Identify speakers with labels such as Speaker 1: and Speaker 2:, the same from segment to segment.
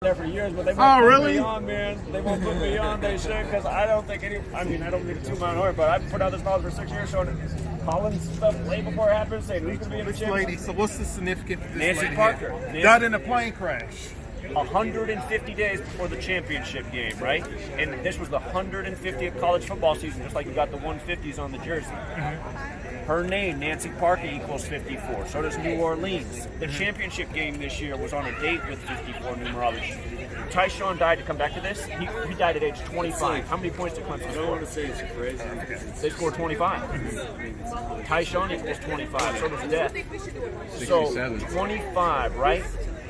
Speaker 1: there for years, but they won't put
Speaker 2: really?
Speaker 1: me on, man. They won't put me on. They should, because I don't think any. I mean, I don't mean to toot my own horn, but I've put out this knowledge for 6 years, showing Collins stuff way before it happened, saying who's going to be in the
Speaker 2: This
Speaker 1: championship.
Speaker 2: lady, so what's the significance of this
Speaker 1: Nancy
Speaker 2: lady
Speaker 1: Parker.
Speaker 2: here?
Speaker 1: Nancy-
Speaker 2: Died in a plane crash.
Speaker 1: 150 days before the championship game, right? And this was the 150th college football season, just like you got the 150s on the jersey. Her name, Nancy Parker, equals 54. So does New Orleans. The championship game this year was on a date with 54 numerology. Tyshawn died to come back to this. He died at age 25. How many points did Clemson
Speaker 3: I don't
Speaker 1: score?
Speaker 3: want to say it's crazy.
Speaker 1: They scored 25. Tyshawn equals 25. So does Death. So 25, right?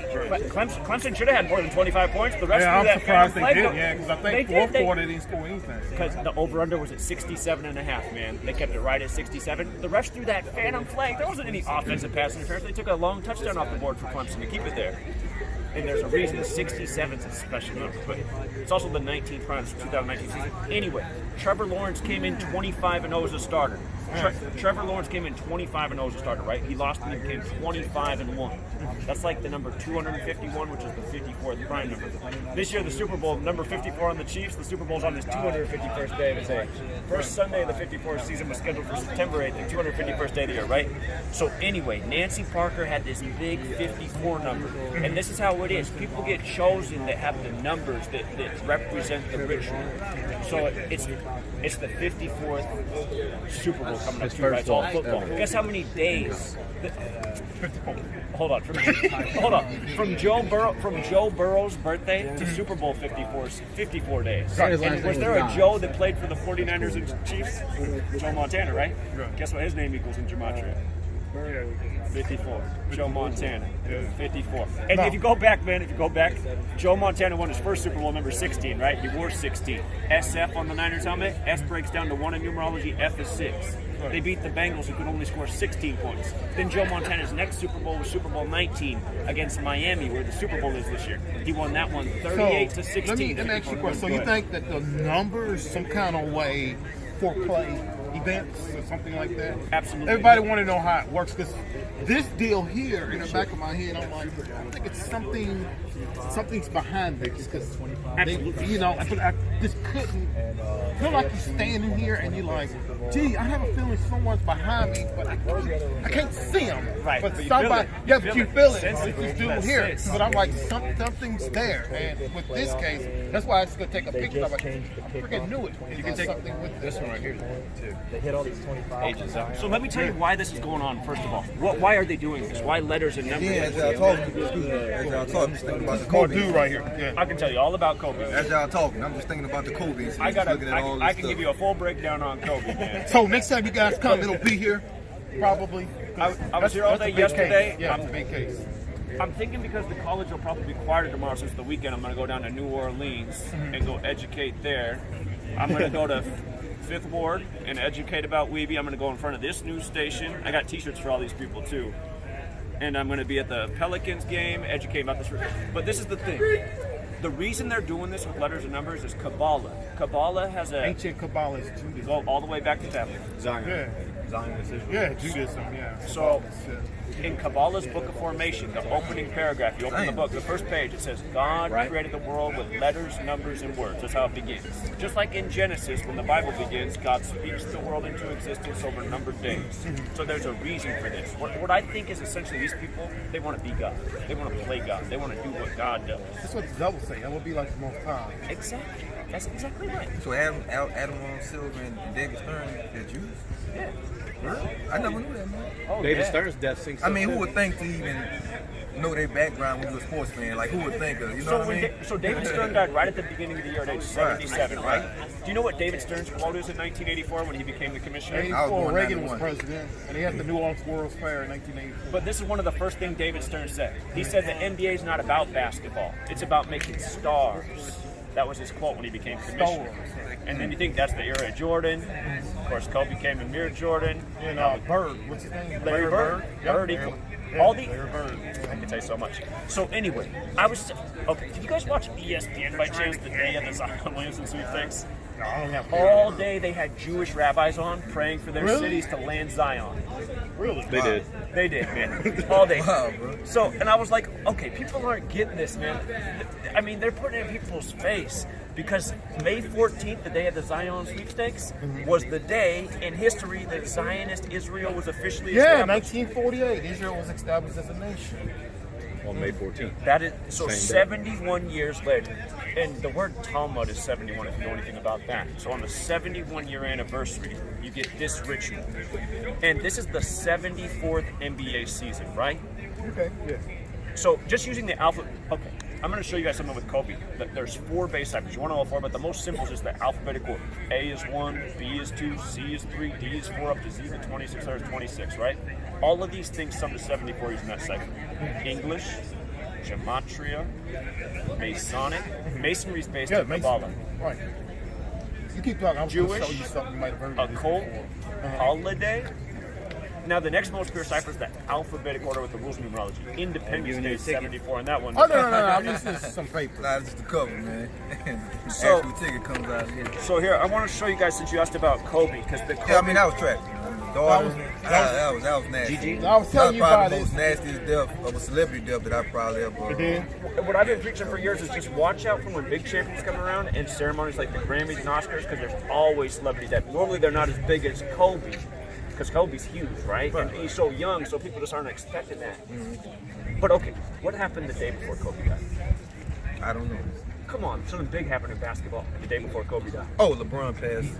Speaker 1: Clemson should have had more than 25 points. The rest
Speaker 2: Yeah,
Speaker 1: of
Speaker 2: I'm
Speaker 1: that
Speaker 2: surprised they
Speaker 1: flag
Speaker 2: did.
Speaker 1: vote-
Speaker 2: Yeah, because I
Speaker 1: they
Speaker 2: think
Speaker 1: did,
Speaker 2: fourth
Speaker 1: they-
Speaker 2: quarter they didn't score anything.
Speaker 1: Because the over-under was at 67.5, man. They kept it right at 67. The refs threw that phantom flag. There wasn't any offensive pass interference. They took a long touchdown off the board for Clemson to keep it there. And there's a reason. 67 is a special number, but it's also the 19th prime 2019 season. Anyway, Trevor Lawrence came in 25-0 as a starter. Trevor Lawrence came in 25-0 as a starter, right? He lost and he became 25-1. That's like the number 251, which is the 54th prime number. This year, the Super Bowl, number 54 on the Chiefs, the Super Bowl's on his 251st day of his age. First Sunday of the 54th season was scheduled for September 8th, the 251st day of the year, right? So anyway, Nancy Parker had this big 54 number. And this is how it is. People get chosen that have the numbers that represent the ritual. So it's the 54th Super Bowl coming up, too, right? It's all football. Guess how many days? Hold on. From Joe Burrow's birthday to Super Bowl 54 is 54 days. And was there a Joe that played for the 49ers and Chiefs? Joe Montana, right? Guess what his name equals in Gematria? 54. Joe Montana. 54. And if you go back, Joe Montana won his first Super Bowl number 16, right? He wore 16. SF on the Niners helmet. S breaks down to 1 in numerology. F is 6. They beat the Bengals, who could only score 16 points. Then Joe Montana's next Super Bowl was Super Bowl 19 against Miami, where the Super Bowl is this year. He won that one 38-16.
Speaker 2: Let me ask you a question. So you think that the number is some kind of way for play events or something like that?
Speaker 1: Absolutely.
Speaker 2: Everybody want to know how it works, because this deal here in the back of my head, I'm like, I think it's something's behind this, because I just couldn't feel like you're standing here and you're like, gee, I have a feeling someone's behind me, but I can't see them.
Speaker 1: Right,
Speaker 2: But
Speaker 1: but you
Speaker 2: somebody,
Speaker 1: feel it.
Speaker 2: yeah, but you feel it.
Speaker 1: Sense
Speaker 2: It's
Speaker 1: it.
Speaker 2: this dude
Speaker 1: That's
Speaker 2: here,
Speaker 1: it.
Speaker 2: but I'm like, something's there. And with this case, that's why I was gonna take a picture. I'm like, I freaking knew it.
Speaker 3: You can take
Speaker 2: something with
Speaker 3: this one right here too.
Speaker 4: They hit all these 25.
Speaker 3: Ages up.
Speaker 1: So let me tell you why this is going on, first of all. Why are they doing this? Why letters and numbers?
Speaker 5: Yeah, as y'all talking, as y'all talking, I'm just thinking about the
Speaker 2: Kobe
Speaker 5: Kobe.
Speaker 2: dude right here. Yeah.
Speaker 1: I can tell you all about Kobe.
Speaker 5: As y'all talking, I'm just thinking about the Kobe. So
Speaker 1: I
Speaker 5: I
Speaker 1: can give you a full breakdown on Kobe, man.
Speaker 2: So next time you guys come, it'll be here, probably.
Speaker 1: I was here all day yesterday.
Speaker 2: Yeah, it's a big case.
Speaker 1: I'm thinking because the college will probably be quieter tomorrow since the weekend, I'm going to go down to New Orleans and go educate there. I'm going to go to Fifth Ward and educate about Weeby. I'm going to go in front of this news station. I got t-shirts for all these people too. And I'm going to be at the Pelicans game, educate about this. But this is the thing. The reason they're doing this with letters and numbers is Kabbalah. Kabbalah has a...
Speaker 2: Ancient Kabbalah is Judaism.
Speaker 1: Go all the way back to Tablet.
Speaker 3: Zion.
Speaker 2: Yeah.
Speaker 3: Zionism.
Speaker 2: Yeah, Judaism, yeah.
Speaker 1: So, in Kabbalah's Book of Formation, the opening paragraph, you open the book, the first page, it says, God created the world with letters, numbers, and words. That's how it begins. Just like in Genesis, when the Bible begins, God speaks the world into existence over numbered days. So there's a reason for this. What I think is essentially these people, they want to be God. They want to play God. They want to do what God does.
Speaker 2: That's what the devil say. That would be like the most high.
Speaker 1: Exactly. That's exactly right.
Speaker 5: So Adam Silver and David Stern, they're Jews?
Speaker 1: Yeah.
Speaker 5: I never knew that, man.
Speaker 1: Oh,
Speaker 3: David
Speaker 1: yeah.
Speaker 3: Stern's death sinks.
Speaker 5: I mean, who would think to even know their background when you're a sports fan? Like, who would think of, you know what I mean?
Speaker 1: So David Stern died right at the beginning of the year at age 77, right? Do you know what David Stern's quote is in 1984 when he became the commissioner?
Speaker 2: 84,
Speaker 5: born
Speaker 2: Reagan was
Speaker 5: 91.
Speaker 2: president, and he had the New Orleans World's Fair in 1984.
Speaker 1: But this is one of the first things David Stern said. He said the NBA is not about basketball. It's about making stars. That was his quote when he became commissioner. And then you think that's the era of Jordan. Of course, Kobe came and mirrored Jordan.
Speaker 2: And Bird, what's his name?
Speaker 1: Larry Bird. Bird equal. All the I can tell you so much. So anyway, did you guys watch ESPN by chance the day of the Zion Williamson sweepstakes?
Speaker 2: I don't have
Speaker 1: All day they had Jewish rabbis on praying for their
Speaker 2: Really?
Speaker 1: cities to land Zion.
Speaker 2: Really?
Speaker 3: They did.
Speaker 1: They did, man. All day.
Speaker 5: Wow, bro.
Speaker 1: So, and I was like, okay, people aren't getting this, man. I mean, they're putting it in people's face because May 14th, the day of the Zion sweepstakes, was the day in history that Zionist Israel was officially
Speaker 2: Yeah,
Speaker 1: established.
Speaker 2: 1948, Israel was established as a nation.
Speaker 3: On May 14th.
Speaker 1: That is so
Speaker 3: Same day.
Speaker 1: 71 years later. And the word Talmud is 71 if you know anything about that. So on the 71-year anniversary, you get this ritual. And this is the 74th NBA season, right?
Speaker 2: Okay, yeah.
Speaker 1: So just using the alphabet, okay, I'm going to show you guys something with Kobe. There's 4 base ciphers. You want to know all 4, but the most simple is just the alphabetic order. A is 1, B is 2, C is 3, D is 4, up to Z to 26, there's 26, right? All of these things sum to 74 using that cipher. English, gematria, Masonic. Masonry is based on Kabbalah.
Speaker 2: Right. You keep talking. I'm
Speaker 1: Jewish,
Speaker 2: going to show you something you might have heard of this
Speaker 1: occult,
Speaker 2: before.
Speaker 1: holiday. Now the next most pure cipher is the alphabetic order with the rules of numerology. Independence Day is 74, and that one.
Speaker 2: Oh, no. I'm using some paper.
Speaker 5: Nah, it's just the cover, man. The
Speaker 1: So-
Speaker 5: actual ticket comes out here.
Speaker 1: So here, I want to show you guys since you asked about Kobe, because the Kobe.
Speaker 5: Yeah, I mean, that was trash. Daughter,
Speaker 2: That
Speaker 5: that was nasty.
Speaker 1: GG.
Speaker 2: I was telling you about
Speaker 5: Probably
Speaker 2: it.
Speaker 5: the most nastiest death of a celebrity death that I probably ever.
Speaker 1: What I've been preaching for years is just watch out for when big champions come around and ceremonies like the Grammys and Oscars, because there's always celebrity death. Normally they're not as big as Kobe, because Kobe's huge, right? And he's so young, so people just aren't expecting that. But okay, what happened the day before Kobe died?
Speaker 5: I don't know.
Speaker 1: Come on, something big happened in basketball the day before Kobe died.
Speaker 5: Oh, LeBron passed.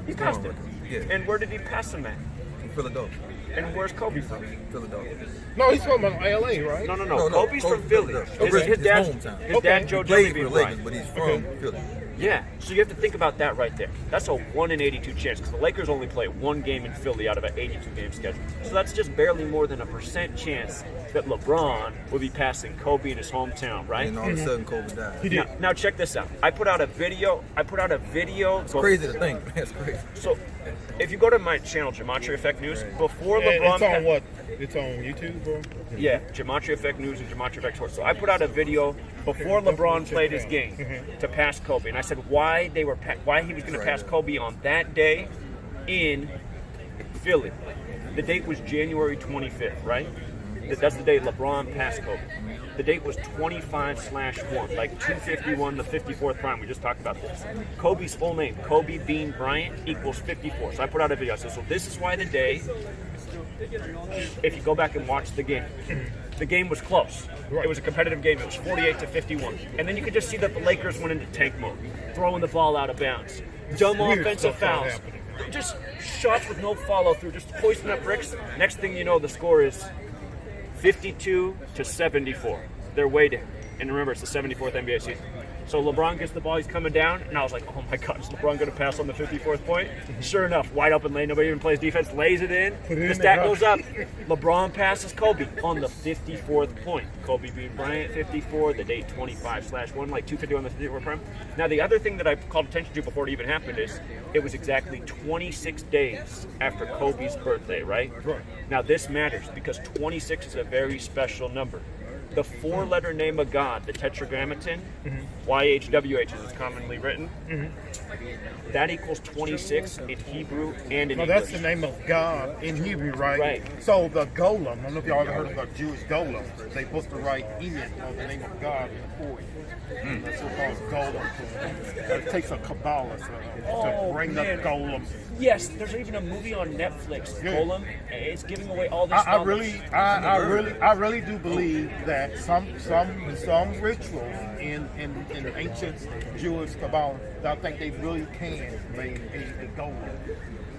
Speaker 1: He passed it.
Speaker 5: Yeah,
Speaker 1: And where did he pass him at?
Speaker 5: in Philadelphia.
Speaker 1: And where's Kobe from?
Speaker 5: Philadelphia.
Speaker 2: No, he's from LA, right?
Speaker 1: No.
Speaker 5: No,
Speaker 1: Kobe's from Philly. His
Speaker 5: His
Speaker 1: dad,
Speaker 5: hometown.
Speaker 1: his dad Joe
Speaker 5: He played
Speaker 1: Jelly
Speaker 5: for the
Speaker 1: Bean
Speaker 5: Lakers,
Speaker 1: Bryant.
Speaker 5: but he's from Philly.
Speaker 1: Yeah, so you have to think about that right there. That's a 1 in 82 chance because the Lakers only play 1 game in Philly out of an 82 game schedule. So that's just barely more than a % chance that LeBron will be passing Kobe in his hometown, right?
Speaker 5: And all of a sudden, Kobe died.
Speaker 1: Now check this out. I put out a video.
Speaker 5: It's crazy to think, man. It's crazy.
Speaker 1: So if you go to my channel, Gematria Effect News, before LeBron,
Speaker 2: It's on what? It's on YouTube, bro?
Speaker 1: yeah, Gematria Effect News and Gematria Effect Sports. So I put out a video before LeBron played his game to pass Kobe, and I said why he was going to pass Kobe on that day in Philly. The date was January 25th, right? That's the day LeBron passed Kobe. The date was 25/1, like 251, the 54th prime. We just talked about this. Kobe's full name, Kobe Bean Bryant, equals 54. So I put out a video. I said, so this is why the day, if you go back and watch the game was close. It was a competitive game. It was 48-51. And then you could just see that the Lakers went into tank mode, throwing the ball out of bounds. Dumb
Speaker 2: Weird
Speaker 1: offensive
Speaker 2: stuff
Speaker 1: fouls.
Speaker 2: happening.
Speaker 1: Just shots with no follow through, just hoisting up bricks. Next thing you know, the score is 52-74. They're way down. And remember, it's the 74th NBA season. So LeBron gets the ball, he's coming down, and I was like, oh my God, is LeBron going to pass on the 54th point? Sure enough, wide open lane, nobody even plays defense, lays it in. The stat goes up. LeBron passes Kobe on the 54th point. Kobe Bean Bryant, 54, the date 25/1, like 251 the 54th prime. Now, the other thing that I called attention to before it even happened is it was exactly 26 days after Kobe's birthday, right? Now, this matters because 26 is a very special number. The 4-letter name of God, the Tetragrammaton, YHWH as it's commonly written, that equals 26 in Hebrew and in
Speaker 2: No,
Speaker 1: English.
Speaker 2: that's the name of God in Hebrew, right?
Speaker 1: Right.
Speaker 2: So the golem, I don't know if y'all ever heard of the Jewish golem. They supposed to write Enid on the name of God in the poem. That's so-called golem. It takes a Kabbalah to bring
Speaker 1: man.
Speaker 2: the golem.
Speaker 1: Yes, there's even a movie on Netflix,
Speaker 2: Yeah.
Speaker 1: Golem. It's giving away all this
Speaker 2: I
Speaker 1: knowledge.
Speaker 2: really do believe that some rituals in ancient Jewish Kabbalah, I think they really can make a golem.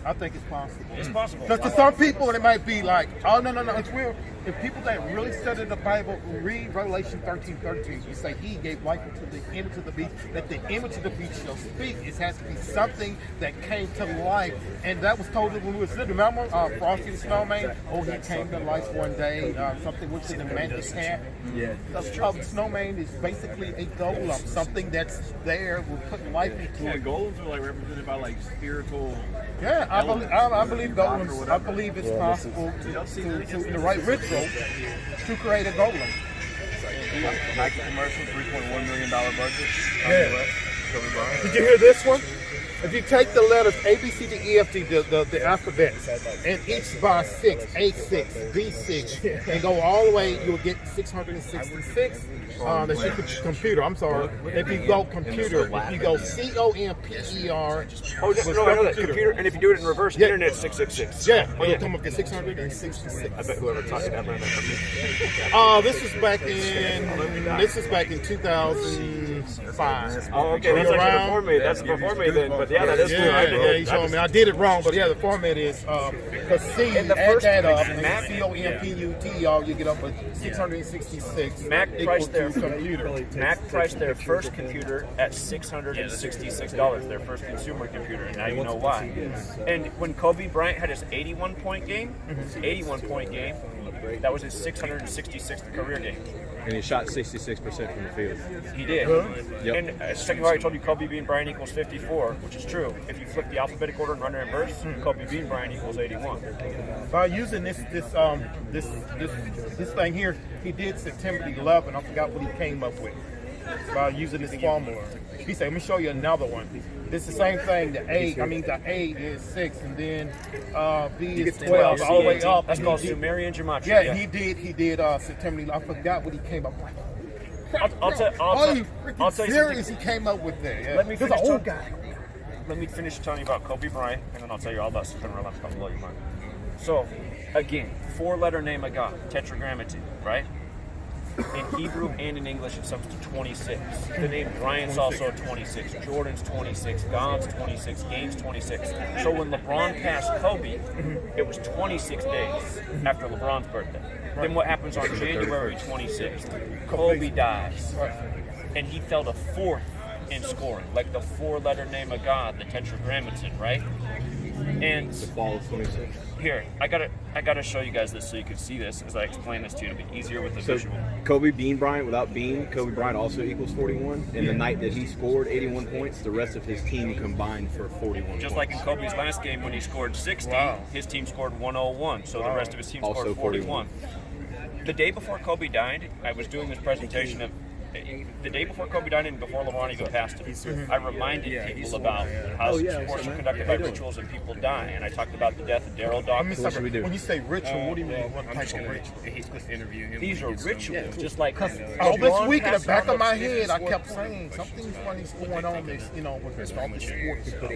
Speaker 2: I think it's possible.
Speaker 1: It's possible.
Speaker 2: Because to some people, it might be like, oh, no, it's weird. If people that really study the Bible read Revelation 13:13, you say he gave life to the image of the beast, that the image of the beast shall speak. It has to be something that came to life. And that was told when we were little. Remember Frosty the Snowman? Oh, he came to life one day. Something which in a magic hat.
Speaker 5: Yeah.
Speaker 2: The snowman is basically a golem, something that's there, will put life into it.
Speaker 3: golems are like represented by like spiritual.
Speaker 2: Yeah, I believe golems. I believe it's possible to the right ritual to create a golem.
Speaker 3: Nike commercial, $3.1 million budget.
Speaker 2: Yeah.
Speaker 5: Kobe Bryant.
Speaker 2: Did you hear this one? If you take the letters A, B, C, D, E, F, G, the alphabet, and each by 6, A6, B6, and go all the way, you'll get 666. That's your computer. I'm sorry. If you go computer, if you go COMPER.
Speaker 1: Oh, no, I know that. Computer, and if you do it in reverse, internet 666.
Speaker 2: Yeah, you'll come up to 666.
Speaker 1: I bet whoever talked to that ran that from me.
Speaker 2: This is back in 2005.
Speaker 1: Oh, okay, that's actually before me. That's before me then. But yeah, that is true.
Speaker 2: Yeah, you showed me. I did it wrong, but yeah, the format is because C,
Speaker 1: And the
Speaker 2: add
Speaker 1: first-
Speaker 2: that up, and
Speaker 1: Mac-
Speaker 2: COMPUTER, you get up with 666.
Speaker 1: Mac
Speaker 2: equal
Speaker 1: priced
Speaker 2: to
Speaker 1: their
Speaker 2: computer.
Speaker 1: Mac priced their first computer at $666, their first consumer computer, and now you know why. And when Kobe Bryant had his 81-point game, that was his 666th career game.
Speaker 3: And he shot 66% from the field.
Speaker 1: He did.
Speaker 3: Yep.
Speaker 1: And second of all, I told you Kobe Bean Bryant equals 54, which is true. If you flip the alphabetic order and run it in reverse, Kobe Bean Bryant equals 81.
Speaker 2: By using this thing here, he did September 11. I forgot what he came up with. By using this formula, he said, "Let me show you another one." It's the same thing. The A is 6, and then B is 12, all the way up.
Speaker 1: That's
Speaker 2: And
Speaker 1: called
Speaker 2: he did-
Speaker 1: Sumerian gematria.
Speaker 2: Yeah, he did September 11. I forgot what he came up with.
Speaker 1: I'll tell you
Speaker 2: Series he came up with there. Yeah.
Speaker 1: Let me
Speaker 2: He's an
Speaker 1: finish
Speaker 2: old
Speaker 1: talking.
Speaker 2: guy.
Speaker 1: Let me finish telling you about Kobe Bryant, and then I'll tell you all about September 11th. I'll blow your mind. So, again, 4-letter name of God, tetragrammaton, right? In Hebrew and in English, it sums to 26. The name Bryant's also 26. Jordan's 26. God's 26. Game's 26. So when LeBron passed Kobe, it was 26 days after LeBron's birthday. Then what happens on January 26th? Kobe dies. And he fell to 4th in scoring, like the 4-letter name of God, the tetragrammaton, right? And
Speaker 3: The fall of 26.
Speaker 1: here, I gotta show you guys this so you can see this as I explain this to you. It'll be easier with the
Speaker 3: So
Speaker 1: visual.
Speaker 3: Kobe Bean Bryant, without Bean, Kobe Bryant also equals 41. And the night that he scored 81 points, the rest of his team combined for 41
Speaker 1: Just
Speaker 3: points.
Speaker 1: like in Kobe's last game when he scored 60, his team scored 101, so the rest of his team
Speaker 3: Also
Speaker 1: scored 41. The day before Kobe died, I was doing this presentation of the day before Kobe died and before LeBron even passed him. I reminded people about how sports are conducted by rituals and people die, and I talked about the death of Daryl Dawkins.
Speaker 3: What should we do?
Speaker 2: When you say ritual, what do you mean? What type of ritual?
Speaker 4: He's supposed to interview him.
Speaker 1: These are rituals, just like
Speaker 2: All this
Speaker 1: LeBron
Speaker 2: week in the
Speaker 1: passed
Speaker 2: back of my
Speaker 1: Arnold
Speaker 2: head, I
Speaker 1: Smith.
Speaker 2: kept saying something funny's going on. This, with this all this sports stuff,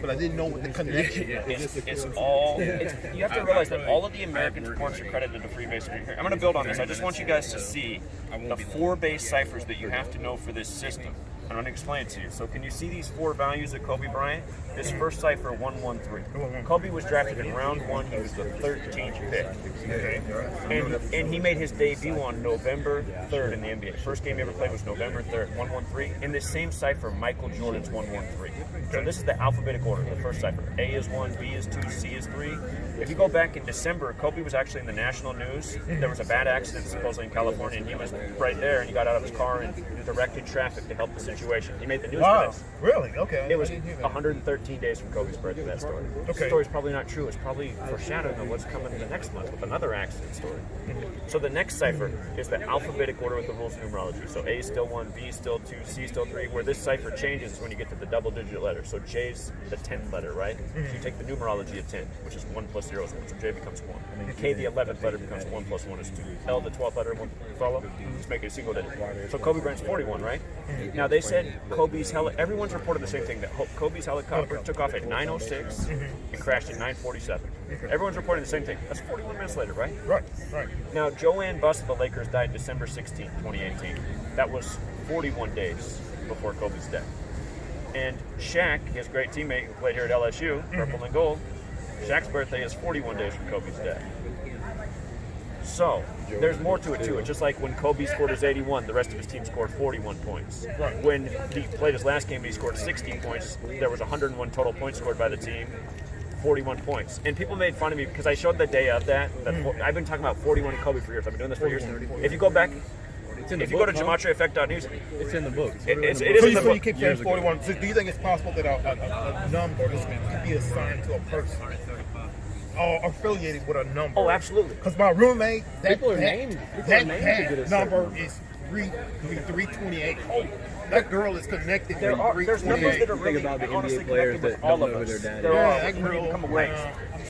Speaker 2: but I didn't know what the connection.
Speaker 1: It's all. You have to realize that all of the American sports are credited to Freemasonry. Here, I'm going to build on this. I just want you guys to see the 4 base ciphers that you have to know for this system. I'm going to explain it to you. So, can you see these 4 values of Kobe Bryant? This first cipher, 113. Kobe was drafted in round 1. He was the 13th pick. And he made his debut on November 3rd in the NBA. First game he ever played was November 3rd, 113. In this same cipher, Michael Jordan's 113. So this is the alphabetic order, the first cipher. A is 1, B is 2, C is 3. If you go back in December, Kobe was actually in the national news. There was a bad accident supposedly in California, and he was right there, and he got out of his car and directed traffic to help the situation. He made the news for this.
Speaker 2: Really? Okay.
Speaker 1: It was 113 days from Kobe's birthday, that story. The story's probably not true. It's probably foreshadowing of what's coming the next month with another accident story. So the next cipher is the alphabetic order with the rules of numerology. So A is still 1, B is still 2, C is still 3. Where this cipher changes is when you get to the double-digit letter. So J's the 10th letter, right? So you take the numerology of 10, which is 1 plus 0 is 1. So J becomes 1. K, the 11th letter, becomes 1 plus 1 is 2. L, the 12th letter, 1, follow? Just make it a single digit. So Kobe Bryant's 41, right? Now they said everyone's reported the same thing, that Kobe's helicopter took off at 9:06 and crashed at 9:47. Everyone's reporting the same thing. That's 41 minutes later, right?
Speaker 2: Right.
Speaker 1: Now, Joanne Buss of the Lakers died December 16, 2018. That was 41 days before Kobe's death. And Shaq, his great teammate who played here at LSU, purple and gold, Shaq's birthday is 41 days from Kobe's death. So, there's more to it too. It's just like when Kobe scored his 81, the rest of his team scored 41 points. When he played his last game and he scored 60 points, there was 101 total points scored by the team, 41 points. And people made fun of me because I showed the day of that. I've been talking about 41 and Kobe for years. I've been doing this for years. If you go back, if you go to GematryEffect.news,
Speaker 3: It's in the book.
Speaker 1: it is
Speaker 2: So
Speaker 1: in the
Speaker 2: you
Speaker 1: book.
Speaker 2: keep saying 41. So do you think it's possible that a number could be assigned to a person or affiliated with a number?
Speaker 1: Oh, absolutely.
Speaker 2: Because my roommate, that
Speaker 3: People are named. People are named to get a
Speaker 2: number
Speaker 3: certain
Speaker 2: is 328. That girl is connected to
Speaker 1: There's numbers
Speaker 2: 328.
Speaker 1: that are really
Speaker 3: about the
Speaker 1: honestly
Speaker 3: NBA players
Speaker 1: connected with
Speaker 3: that
Speaker 1: all
Speaker 3: don't
Speaker 1: of
Speaker 3: know who
Speaker 1: us.
Speaker 3: their dad
Speaker 1: There
Speaker 3: is.
Speaker 1: are
Speaker 2: Yeah, that
Speaker 1: when you
Speaker 2: girl,
Speaker 1: become aware.